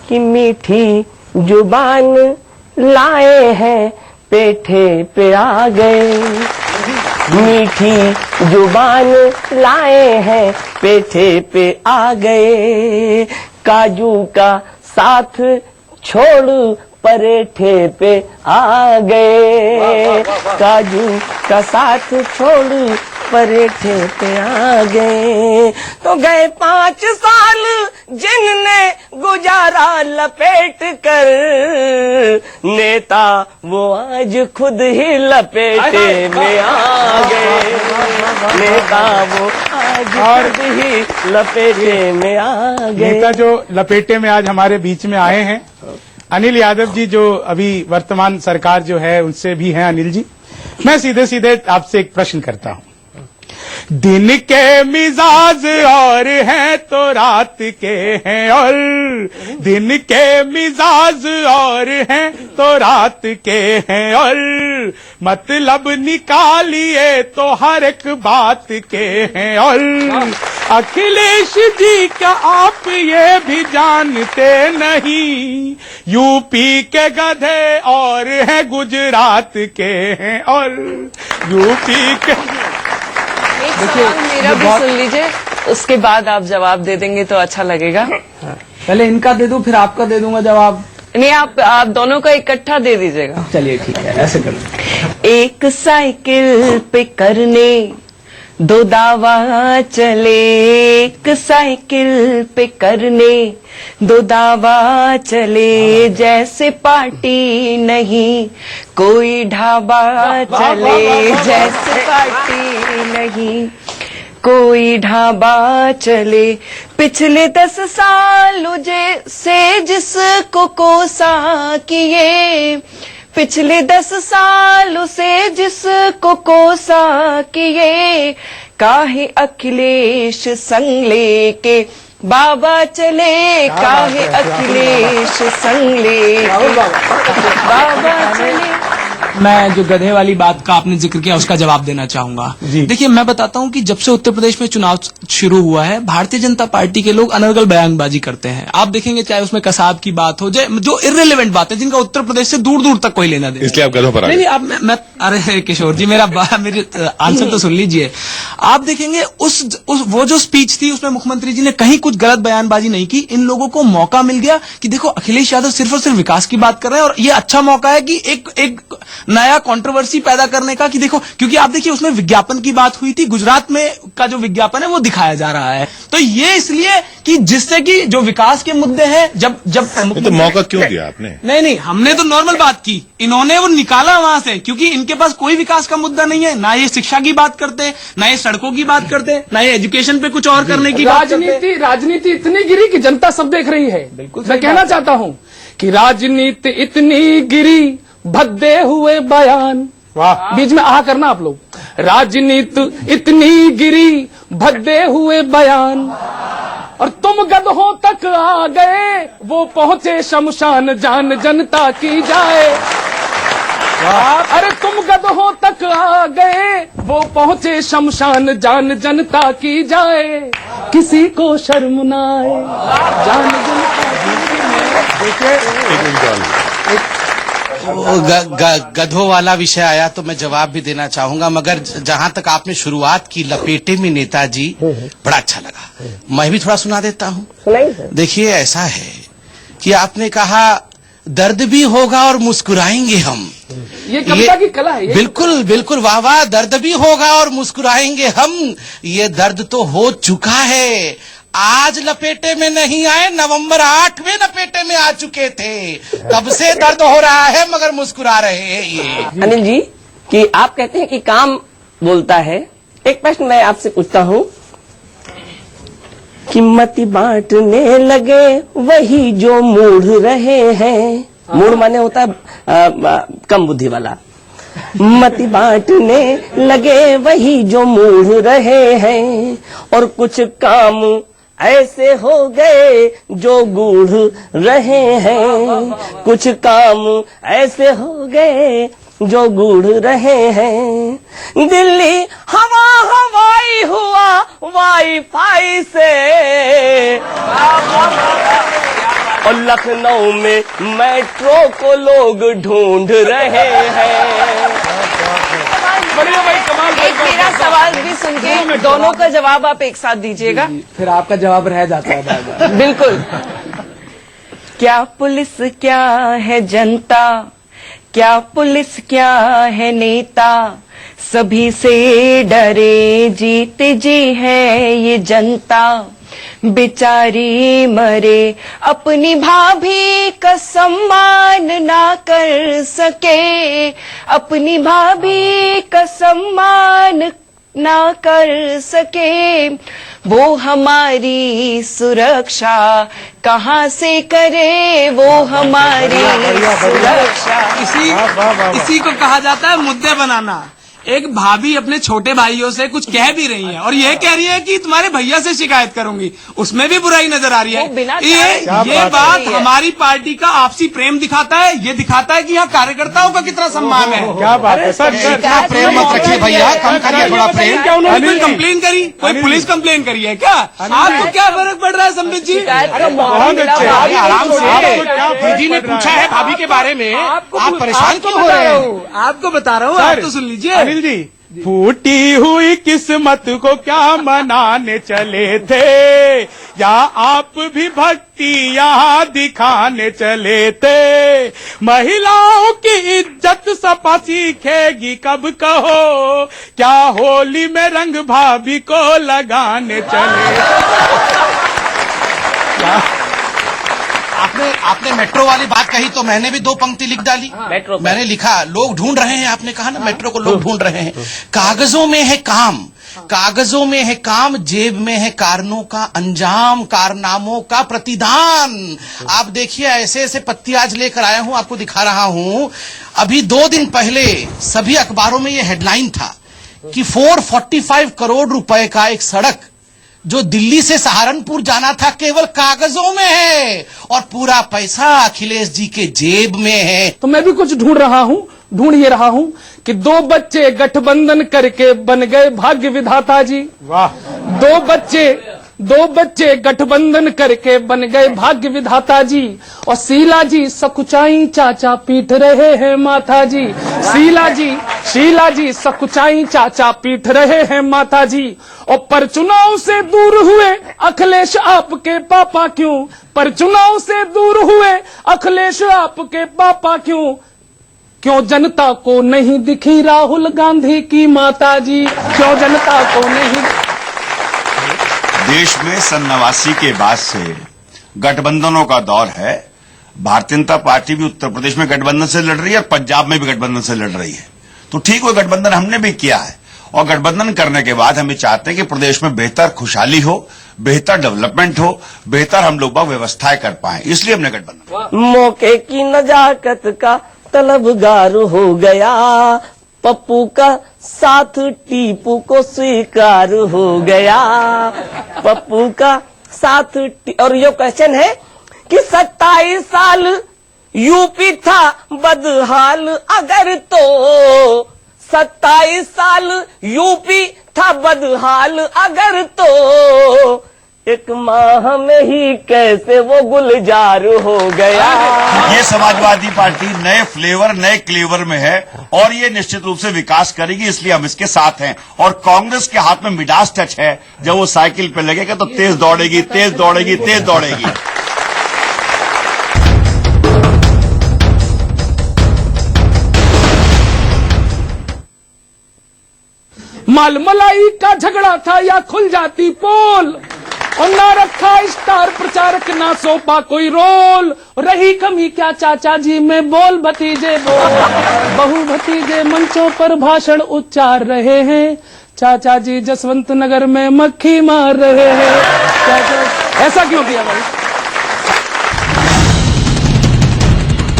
कि मीठी जुबान लाए हैं पेठे पे आ गए, मीठी जुबान लाए हैं पेठे पे आ गए, काजू का साथ छोड़ परेठे पे आ गए, काजू का साथ छोड़ परेठे पे आ गए। तो गए 5 साल जिनने गुजारा लपेट कर, नेता वो आज खुद ही लपेटे में आ गए, नेता वो आज खुद ही लपेटे में आ गए। नेता जो लपेटे में आज हमारे बीच में आए हैं अनिल यादव जी, जो अभी वर्तमान सरकार जो है उनसे भी हैं अनिल जी। मैं सीधे सीधे आपसे एक प्रश्न करता हूं। दिन के मिजाज और हैं तो रात के हैं, और दिन के मिजाज और हैं तो रात के हैं, और मतलब निकालिए तो हर एक बात के हैं। और अखिलेश जी का आप ये भी जानते नहीं, यूपी के गधे और हैं गुजरात के हैं, और यूपी के सवाल मेरा भी सुन लीजिए, उसके बाद आप जवाब दे देंगे तो अच्छा लगेगा। पहले इनका दे दूं फिर आपका दे दूंगा जवाब। नहीं, आप दोनों का इकट्ठा दे दीजिएगा। चलिए ठीक है, ऐसे कर। एक साइकिल पे करने 2 दावा चले, एक साइकिल पे करने 2 दावा चले, जैसे पार्टी नहीं कोई ढाबा चले, जैसे पार्टी नहीं कोई ढाबा चले। पिछले 10 साल से जिसको कोसा किए, पिछले 10 साल से जिसको कोसा किए, काहे अखिलेश संग लेके बाबा चले, काहे अखिलेश संग लेके बाबा चले। मैं जो गधे वाली बात का आपने जिक्र किया उसका जवाब देना चाहूंगा। देखिए, मैं बताता हूं कि जब से उत्तर प्रदेश में चुनाव शुरू हुआ है, भारतीय जनता पार्टी के लोग अनर्गल बयानबाजी करते हैं। आप देखेंगे चाहे उसमें कसाब की बात हो, जो इर्रेलेवेंट बात है, जिनका उत्तर प्रदेश से दूर दूर तक कोई लेना देना। इसलिए आप गधों पर नहीं, आप मैं अरे किशोर जी, मेरी आंसर तो सुन लीजिए। आप देखेंगे वो जो स्पीच थी उसमें मुख्यमंत्री जी ने कहीं कुछ गलत बयानबाजी नहीं की। इन लोगों को मौका मिल गया कि देखो अखिलेश यादव सिर्फ और सिर्फ विकास की बात कर रहे हैं, और ये अच्छा मौका है कि एक नया कंट्रोवर्सी पैदा करने का, कि देखो, क्योंकि आप देखिए उसमें विज्ञापन की बात हुई थी, गुजरात में का जो विज्ञापन है वो दिखाया जा रहा है। तो ये इसलिए कि जिससे कि जो विकास के मुद्दे हैं, जब तो मौका क्यों दिया आपने? नहीं, हमने तो नॉर्मल बात की, इन्होंने वो निकाला वहां से, क्योंकि इनके पास कोई विकास का मुद्दा नहीं है। ना ये शिक्षा की बात करते, ना ये सड़कों की बात करते, ना ये एजुकेशन पे कुछ और करने की बात करते। राजनीति इतनी गिरी कि जनता सब देख रही है। बिल्कुल, मैं कहना चाहता हूं कि राजनीति इतनी गिरी, भद्दे हुए बयान, बीच में आ करना आप लोग, राजनीति इतनी गिरी, भद्दे हुए बयान, और तुम गधों तक आ गए, वो पहुंचे शमशान, जान जनता की जाए। अरे तुम गधों तक आ गए, वो पहुंचे शमशान, जान जनता की जाए, किसी को शर्म न आए, जान जनता की जाए। गधों वाला विषय आया तो मैं जवाब भी देना चाहूंगा, मगर जहां तक आपने शुरुआत की लपेटे में नेताजी, बड़ा अच्छा लगा। मैं भी थोड़ा सुना देता हूं। देखिए, ऐसा है कि आपने कहा दर्द भी होगा और मुस्कुराएंगे हम। ये कविता की कला है। बिल्कुल बिल्कुल, वाह वाह। दर्द भी होगा और मुस्कुराएंगे हम, ये दर्द तो हो चुका है। आज लपेटे में नहीं आए, नवंबर 8 में लपेटे में आ चुके थे, तब से दर्द हो रहा है मगर मुस्कुरा रहे हैं ये। अनिल जी, कि आप कहते हैं कि काम बोलता है, एक प्रश्न मैं आपसे पूछता हूं कि मति बांटने लगे वही जो मूढ़ रहे हैं, मूढ़ माने होता है कम बुद्धि वाला, मति बांटने लगे वही जो मूढ़ रहे हैं, और कुछ काम ऐसे हो गए जो गूढ़ रहे हैं, कुछ काम ऐसे हो गए जो गूढ़ रहे हैं। दिल्ली हवा हवाई हुआ वाईफाई से, और लखनऊ में मेट्रो को लोग ढूंढ रहे हैं। बढ़िया भाई, कमाल भाई। एक मेरा सवाल भी सुन के दोनों का जवाब आप एक साथ दीजिएगा। फिर आपका जवाब रह जाता है बार-बार। बिल्कुल। क्या पुलिस क्या है जनता, क्या पुलिस क्या है नेता, सभी से डरे जीते जी है ये जनता। बेचारी मरे अपनी भाभी का सम्मान ना कर सके, अपनी भाभी का सम्मान ना कर सके, वो हमारी सुरक्षा कहाँ से करे, वो हमारी सुरक्षा। इसी को कहा जाता है मुद्दे बनाना। एक भाभी अपने छोटे भाइयों से कुछ कह भी रही है और यह कह रही है कि तुम्हारे भैया से शिकायत करूंगी, उसमें भी बुराई नजर आ रही वो बिना है। ये बात हमारी पार्टी का आपसी प्रेम दिखाता है, ये दिखाता है कि यहाँ कार्यकर्ताओं का कितना सम्मान है। क्या बात है सर। इतना प्रेम मत रखिए भैया, कम करिए थोड़ा प्रेम। क्या उन्होंने कोई कंप्लेन करी, कोई पुलिस कंप्लेन करी है क्या? आपको क्या फर्क पड़ रहा है संबित जी? बहुत अच्छे। आराम से। आपको क्या दीदी ने पूछा है भाभी के बारे में, आप परेशान क्यों हो बता रहे रहा हैं? हूँ, आपको बता रहा हूँ, आप तो सुन लीजिए। अनिल जी, फूटी हुई किस्मत को क्या मनाने चले थे, या आप भी भक्ति यहाँ दिखाने चले थे। महिलाओं की इज्जत सपा सीखेगी कब कहो, क्या होली में रंग भाभी को लगाने चले। आपने मेट्रो वाली बात कही तो मैंने भी 2 पंक्ति लिख डाली। मेट्रो पर। मैंने लिखा लोग ढूंढ रहे हैं, आपने कहा ना मेट्रो को लोग ढूंढ रहे हैं। कागजों में है काम, कागजों में है काम, जेब में है कारणों का अंजाम, कारनामों का प्रतिदान। आप देखिए ऐसे ऐसे पत्ती आज लेकर आया हूं, आपको दिखा रहा हूं। अभी 2 दिन पहले सभी अखबारों में यह हेडलाइन था कि 445 करोड़ रुपए का एक सड़क जो दिल्ली से सहारनपुर जाना था केवल कागजों में है और पूरा पैसा अखिलेश जी के जेब में है। तो मैं भी कुछ ढूंढ ये रहा हूं कि 2 बच्चे गठबंधन करके बन गए भाग्य विधाता जी। वाह। 2 बच्चे गठबंधन करके बन गए भाग्य विधाता जी। और शीला जी सकुचाई चाचा पीट रहे हैं माता जी। शीला जी सकुचाई चाचा पीट रहे हैं माता जी। और पर चुनाव से दूर हुए अखिलेश आपके पापा क्यों, पर चुनाव से दूर हुए अखिलेश आपके पापा क्यों, क्यों जनता को नहीं दिखी राहुल गांधी की माता जी, क्यों जनता को नहीं। देश में सन 89 के बाद से गठबंधनों का दौर है। भारतीय जनता पार्टी भी उत्तर प्रदेश में गठबंधन से लड़ रही है और पंजाब में भी गठबंधन से लड़ रही है। तो ठीक वो गठबंधन हमने भी किया है और गठबंधन करने के बाद हम चाहते हैं कि प्रदेश में बेहतर खुशहाली हो, बेहतर डेवलपमेंट हो, बेहतर हम लोग व्यवस्थाएं कर पाए, इसलिए हमने गठबंधन। मौके की नजाकत का तलबगार हो गया, पप्पू का साथ टीपू को स्वीकार हो गया, पप्पू का साथ। और ये क्वेश्चन है कि 27 साल यूपी था बदहाल अगर, तो 27 साल यूपी था बदहाल अगर, तो 1 माह में ही कैसे वो गुलजार हो गया। ये समाजवादी पार्टी नए फ्लेवर नए क्लेवर में है और ये निश्चित रूप से विकास करेगी, इसलिए हम इसके साथ हैं। और कांग्रेस के हाथ में मिडास टच है, जब वो साइकिल पे लगेगा तो तेज दौड़ेगी, तेज दौड़ेगी, तेज दौड़ेगी। माल मलाई का झगड़ा था या खुल जाती पोल, और ना रखा स्टार प्रचारक ना सौंपा कोई रोल। रही कमी क्या चाचा जी में बोल भतीजे बोल, बहु भतीजे मंचों पर भाषण उच्चार रहे हैं, चाचा जी जसवंत नगर में मक्खी मार रहे हैं। ऐसा क्यों किया भाई?